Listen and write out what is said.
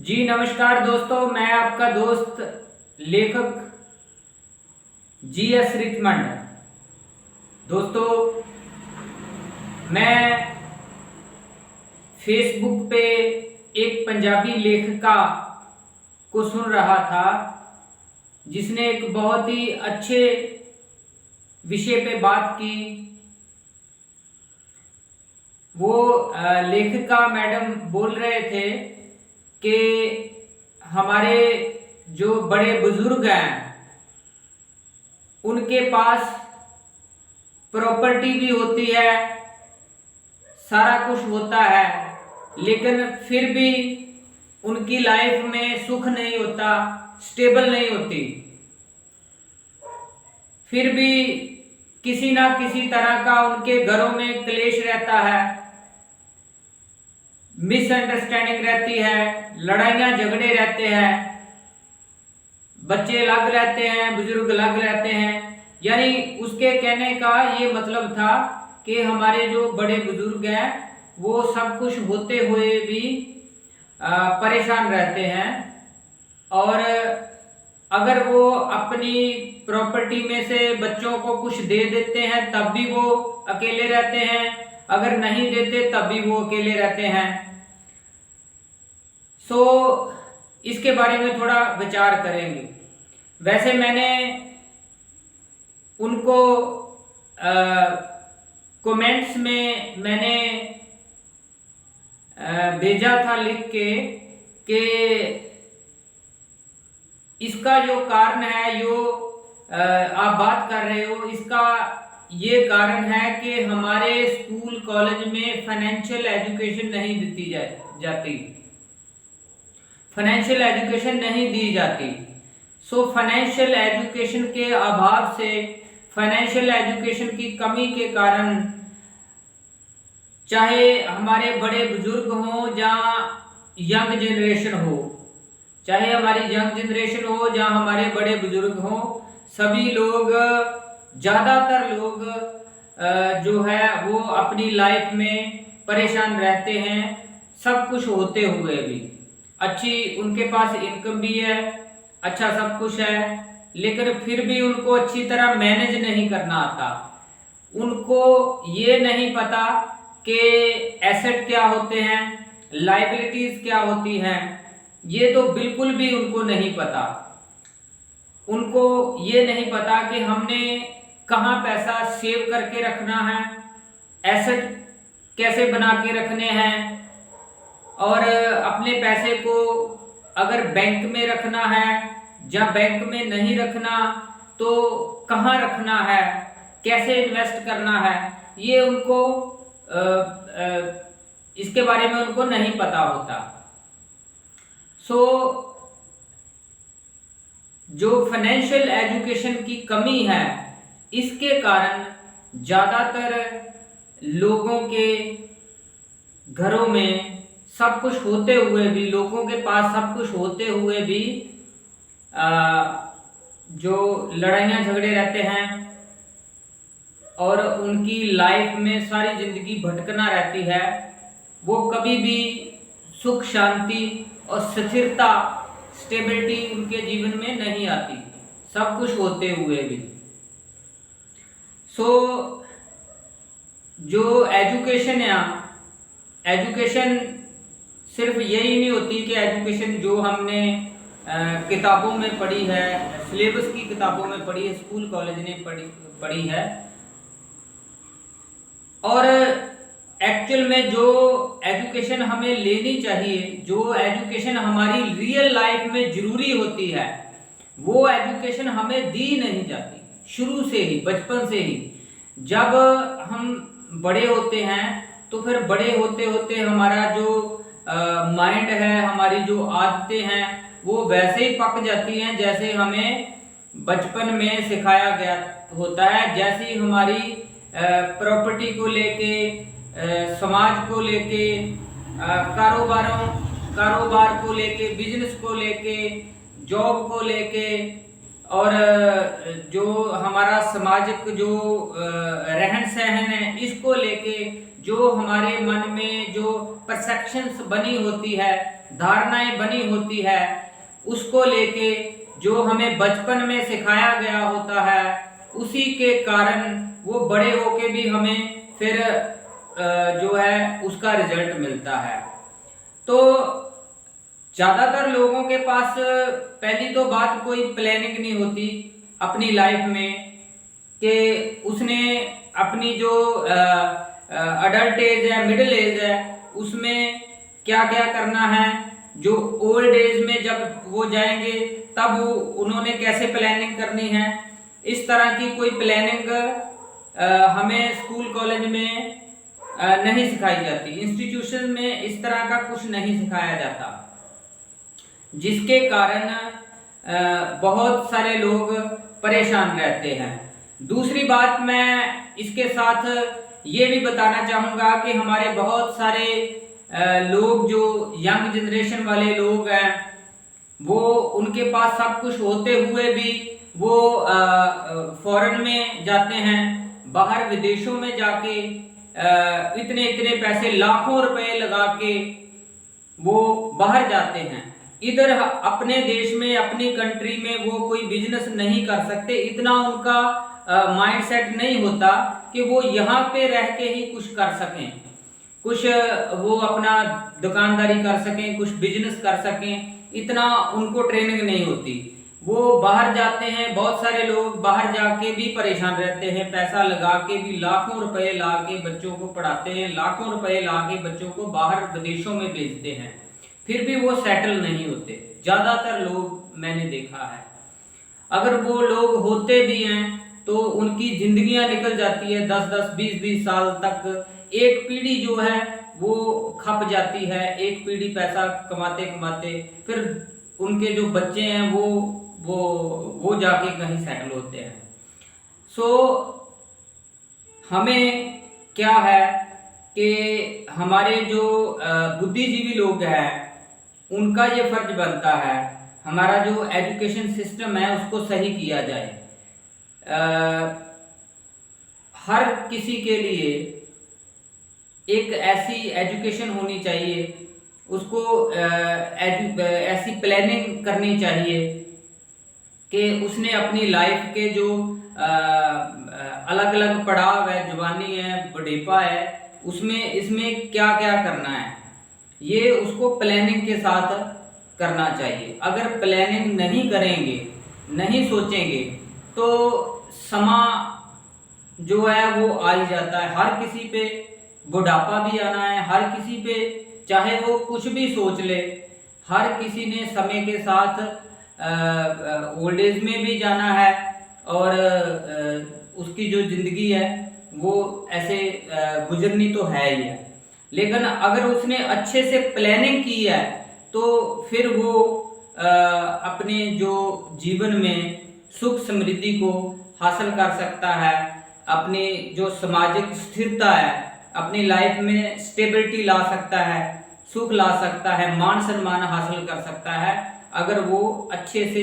जी नमस्कार दोस्तों, मैं आपका दोस्त लेखक GS रिचमंड। दोस्तों, मैं फेसबुक पे एक पंजाबी लेखिका को सुन रहा था जिसने एक बहुत ही अच्छे विषय पे बात की। वो लेखिका मैडम बोल रहे थे कि हमारे जो बड़े बुजुर्ग हैं उनके पास प्रॉपर्टी भी होती है, सारा कुछ होता है, लेकिन फिर भी उनकी लाइफ में सुख नहीं होता, स्टेबल नहीं होती। फिर भी किसी ना किसी तरह का उनके घरों में क्लेश रहता है, मिसअंडरस्टैंडिंग रहती है, लड़ाइयाँ झगड़े रहते हैं, बच्चे अलग रहते हैं, बुजुर्ग अलग रहते हैं। यानी उसके कहने का ये मतलब था कि हमारे जो बड़े बुजुर्ग हैं वो सब कुछ होते हुए भी परेशान रहते हैं, और अगर वो अपनी प्रॉपर्टी में से बच्चों को कुछ दे देते हैं तब भी वो अकेले रहते हैं, अगर नहीं देते तब भी वो अकेले रहते हैं। इसके बारे में थोड़ा विचार करेंगे। वैसे मैंने उनको कमेंट्स में मैंने भेजा था लिख के कि इसका जो कारण है, जो आप बात कर रहे हो, इसका ये कारण है कि हमारे स्कूल कॉलेज में फाइनेंशियल एजुकेशन नहीं दी जाती, फाइनेंशियल एजुकेशन नहीं दी जाती। फाइनेंशियल एजुकेशन के अभाव से, फाइनेंशियल एजुकेशन की कमी के कारण, चाहे हमारे बड़े बुजुर्ग हों या यंग जनरेशन हो, चाहे हमारी यंग जनरेशन हो या हमारे बड़े बुजुर्ग हों, सभी लोग, ज़्यादातर लोग जो है वो अपनी लाइफ में परेशान रहते हैं, सब कुछ होते हुए भी। अच्छी उनके पास इनकम भी है, अच्छा सब कुछ है, लेकिन फिर भी उनको अच्छी तरह मैनेज नहीं करना आता। उनको ये नहीं पता कि एसेट क्या होते हैं, लायबिलिटीज क्या होती हैं, ये तो बिल्कुल भी उनको नहीं पता। उनको ये नहीं पता कि हमने कहाँ पैसा सेव करके रखना है, एसेट कैसे बना के रखने हैं, और अपने पैसे को अगर बैंक में रखना है या बैंक में नहीं रखना तो कहाँ रखना है, कैसे इन्वेस्ट करना है, ये उनको इसके बारे में उनको नहीं पता होता। जो फाइनेंशियल एजुकेशन की कमी है, इसके कारण ज़्यादातर लोगों के घरों में सब कुछ होते हुए भी, लोगों के पास सब कुछ होते हुए भी जो लड़ाइयाँ झगड़े रहते हैं और उनकी लाइफ में सारी जिंदगी भटकना रहती है, वो कभी भी सुख शांति और स्थिरता, स्टेबिलिटी उनके जीवन में नहीं आती, सब कुछ होते हुए भी। जो एजुकेशन है, एजुकेशन सिर्फ यही नहीं होती कि एजुकेशन जो हमने किताबों में पढ़ी है, सिलेबस की किताबों में पढ़ी है, स्कूल कॉलेज ने पढ़ी है, और एक्चुअल में जो एजुकेशन हमें लेनी चाहिए, जो एजुकेशन हमारी रियल लाइफ में जरूरी होती है, वो एजुकेशन हमें दी नहीं जाती शुरू से ही, बचपन से ही। जब हम बड़े होते हैं तो फिर बड़े होते होते हमारा जो माइंड है, हमारी जो आदतें हैं, वो वैसे ही पक जाती हैं जैसे हमें बचपन में सिखाया गया होता है। जैसे ही हमारी प्रॉपर्टी को लेके, समाज को लेके, कारोबार को लेके, बिजनेस को लेके, जॉब को लेके, और जो हमारा सामाजिक जो रहन सहन है, इसको लेके जो हमारे मन में जो परसेप्शंस बनी होती है, धारणाएं बनी होती है, उसको लेके जो हमें बचपन में सिखाया गया होता है, उसी के कारण वो बड़े होके भी हमें फिर जो है उसका रिजल्ट मिलता है। तो ज्यादातर लोगों के पास पहली तो बात कोई प्लानिंग नहीं होती अपनी लाइफ में कि उसने अपनी जो अडल्ट एज है, मिडिल एज है, उसमें क्या क्या करना है, जो ओल्ड एज में जब वो जाएंगे तब वो उन्होंने कैसे प्लानिंग करनी है। इस तरह की कोई प्लानिंग हमें स्कूल कॉलेज में नहीं सिखाई जाती, इंस्टीट्यूशन में इस तरह का कुछ नहीं सिखाया जाता, जिसके कारण बहुत सारे लोग परेशान रहते हैं। दूसरी बात मैं इसके साथ ये भी बताना चाहूँगा कि हमारे बहुत सारे लोग जो यंग जनरेशन वाले लोग हैं, वो उनके पास सब कुछ होते हुए भी वो फॉरेन में जाते हैं, बाहर विदेशों में जाके इतने इतने पैसे लाखों रुपए लगा के वो बाहर जाते हैं। इधर अपने देश में, अपनी कंट्री में वो कोई बिजनेस नहीं कर सकते, इतना उनका माइंडसेट नहीं होता कि वो यहाँ पे रह के ही कुछ कर सकें, कुछ वो अपना दुकानदारी कर सकें, कुछ बिजनेस कर सकें, इतना उनको ट्रेनिंग नहीं होती। वो बाहर जाते हैं, बहुत सारे लोग बाहर जाके भी परेशान रहते हैं, पैसा लगा के भी लाखों रुपए ला के बच्चों को पढ़ाते हैं, लाखों रुपए ला के बच्चों को बाहर विदेशों में भेजते हैं, फिर भी वो सेटल नहीं होते। ज्यादातर लोग मैंने देखा है, अगर वो लोग होते भी हैं तो उनकी जिंदगियां निकल जाती है 10-10, 20-20 साल तक, एक पीढ़ी जो है वो खप जाती है, एक पीढ़ी पैसा कमाते कमाते, फिर उनके जो बच्चे हैं वो जाके कहीं सेटल होते हैं। सो हमें क्या है कि हमारे जो बुद्धिजीवी लोग हैं उनका ये फर्ज बनता है, हमारा जो एजुकेशन सिस्टम है उसको सही किया जाए। हर किसी के लिए एक ऐसी एजुकेशन होनी चाहिए, उसको ऐसी प्लानिंग करनी चाहिए कि उसने अपनी लाइफ के जो अलग अलग पड़ाव है, जवानी है, बुढ़ापा है, उसमें इसमें क्या क्या करना है, ये उसको प्लानिंग के साथ करना चाहिए। अगर प्लानिंग नहीं करेंगे, नहीं सोचेंगे, तो समा जो है वो आ ही जाता है। हर किसी पे बुढ़ापा भी आना है, हर किसी पे चाहे वो कुछ भी सोच ले, हर किसी ने समय के साथ ओल्ड एज में भी जाना है, और उसकी जो जिंदगी है वो ऐसे गुजरनी तो है ही है। लेकिन अगर उसने अच्छे से प्लानिंग की है तो फिर वो अपने जो जीवन में सुख समृद्धि को हासिल कर सकता है, अपनी जो सामाजिक स्थिरता है, अपनी लाइफ में स्टेबिलिटी ला सकता है, सुख ला सकता है, मान सम्मान हासिल कर सकता है, अगर वो अच्छे से